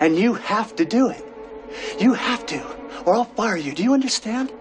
And you have to do it. You have to, or I'll fire you. Do you understand?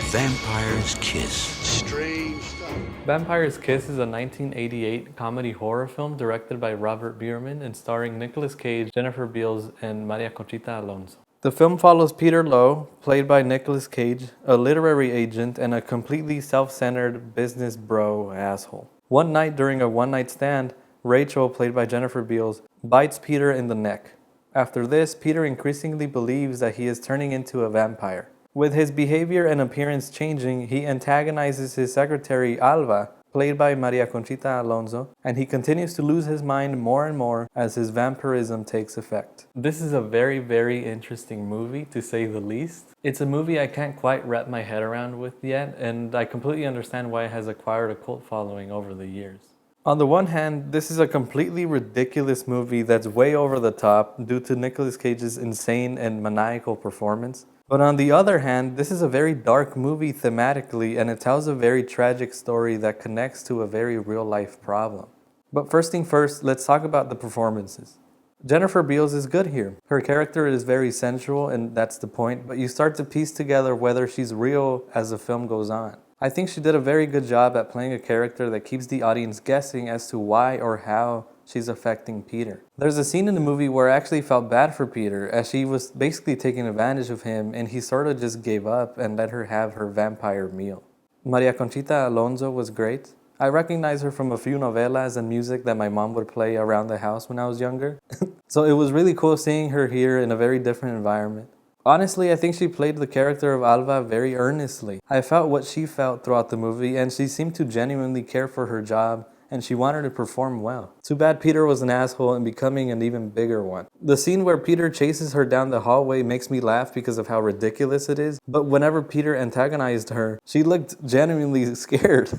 Vampire's Kiss. Strange stuff. Vampire's Kiss is a 1988 comedy horror film directed by Robert Bierman and starring Nicolas Cage, Jennifer Beals, and Maria Conchita Alonso. The film follows Peter Lowe, played by Nicolas Cage, a literary agent and a completely self-centered business bro asshole. One night during a one-night stand, Rachel, played by Jennifer Beals, bites Peter in the neck. After this, Peter increasingly believes that he is turning into a vampire. With his behavior and appearance changing, he antagonizes his secretary Alva, played by Maria Conchita Alonso, and he continues to lose his mind more and more as his vampirism takes effect. This is a very, very interesting movie, to say the least. It's a movie I can't quite wrap my head around with yet, and I completely understand why it has acquired a cult following over the years. On the one hand, this is a completely ridiculous movie that's way over the top due to Nicolas Cage's insane and maniacal performance. But on the other hand, this is a very dark movie thematically, and it tells a very tragic story that connects to a very real-life problem. But first thing first, let's talk about the performances. Jennifer Beals is good here. Her character is very sensual, and that's the point, but you start to piece together whether she's real as the film goes on. I think she did a very good job at playing a character that keeps the audience guessing as to why or how she's affecting Peter. There's a scene in the movie where I actually felt bad for Peter, as she was basically taking advantage of him and he sort of just gave up and let her have her vampire meal. Maria Conchita Alonso was great. I recognize her from a few novelas and music that my mom would play around the house when I was younger. So it was really cool seeing her here in a very different environment. Honestly, I think she played the character of Alva very earnestly. I felt what she felt throughout the movie, and she seemed to genuinely care for her job, and she wanted to perform well. Too bad Peter was an asshole and becoming an even bigger one. The scene where Peter chases her down the hallway makes me laugh because of how ridiculous it is, but whenever Peter antagonized her, she looked genuinely scared.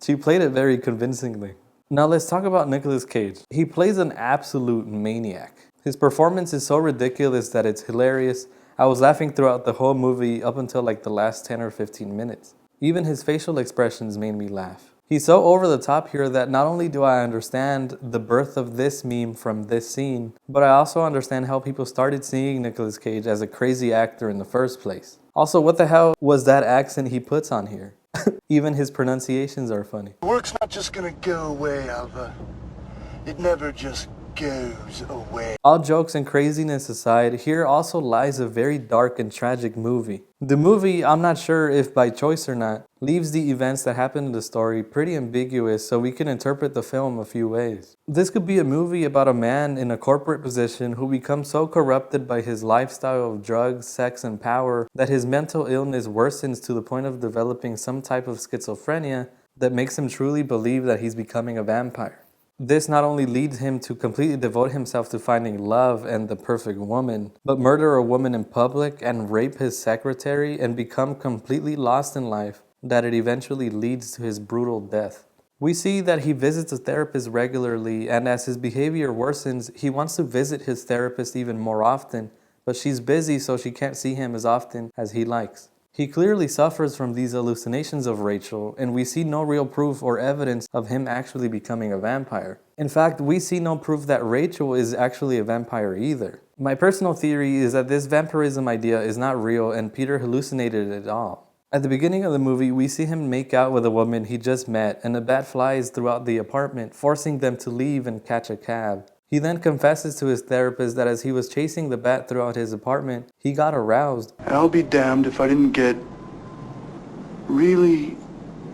She played it very convincingly. Now let's talk about Nicolas Cage. He plays an absolute maniac. His performance is so ridiculous that it's hilarious. I was laughing throughout the whole movie up until like the last 10 or 15 minutes. Even his facial expressions made me laugh. He's so over the top here that not only do I understand the birth of this meme from this scene, but I also understand how people started seeing Nicolas Cage as a crazy actor in the first place. Also, what the hell was that accent he puts on here? Even his pronunciations are funny. Work's not just gonna go away, Alva. It never just goes away. All jokes and craziness aside, here also lies a very dark and tragic movie. The movie, I'm not sure if by choice or not, leaves the events that happen in the story pretty ambiguous, so we can interpret the film a few ways. This could be a movie about a man in a corporate position who becomes so corrupted by his lifestyle of drugs, sex, and power that his mental illness worsens to the point of developing some type of schizophrenia that makes him truly believe that he's becoming a vampire. This not only leads him to completely devote himself to finding love and the perfect woman, but murder a woman in public and rape his secretary and become completely lost in life, that it eventually leads to his brutal death. We see that he visits a therapist regularly, and as his behavior worsens, he wants to visit his therapist even more often, but she's busy so she can't see him as often as he likes. He clearly suffers from these hallucinations of Rachel, and we see no real proof or evidence of him actually becoming a vampire. In fact, we see no proof that Rachel is actually a vampire either. My personal theory is that this vampirism idea is not real and Peter hallucinated it all. At the beginning of the movie, we see him make out with a woman he just met, and a bat flies throughout the apartment, forcing them to leave and catch a cab. He then confesses to his therapist that as he was chasing the bat throughout his apartment, he got aroused. I'll be damned if I didn't get really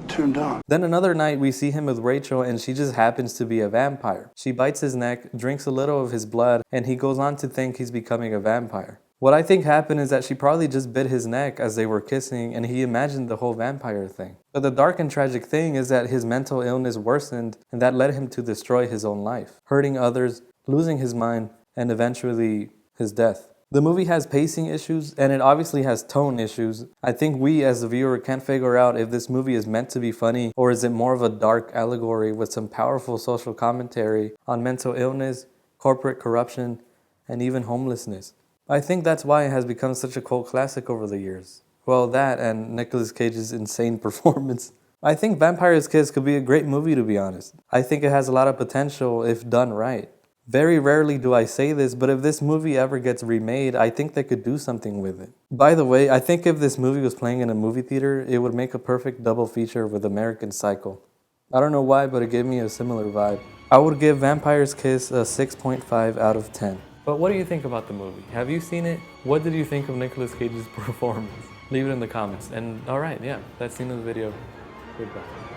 turned on. Then another night we see him with Rachel and she just happens to be a vampire. She bites his neck, drinks a little of his blood, and he goes on to think he's becoming a vampire. What I think happened is that she probably just bit his neck as they were kissing and he imagined the whole vampire thing. But the dark and tragic thing is that his mental illness worsened and that led him to destroy his own life, hurting others, losing his mind, and eventually his death. The movie has pacing issues and it obviously has tone issues. I think we as the viewer can't figure out if this movie is meant to be funny or is it more of a dark allegory with some powerful social commentary on mental illness, corporate corruption, and even homelessness. I think that's why it has become such a cult classic over the years. Well, that and Nicolas Cage's insane performance. I think Vampire's Kiss could be a great movie, to be honest. I think it has a lot of potential if done right. Very rarely do I say this, but if this movie ever gets remade, I think they could do something with it. By the way, I think if this movie was playing in a movie theater, it would make a perfect double feature with American Psycho. I don't know why, but it gave me a similar vibe. I would give Vampire's Kiss a 6.5 out of 10. But what do you think about the movie? Have you seen it? What did you think of Nicolas Cage's performance? Leave it in the comments. And alright, yeah, that's the end of the video. Goodbye.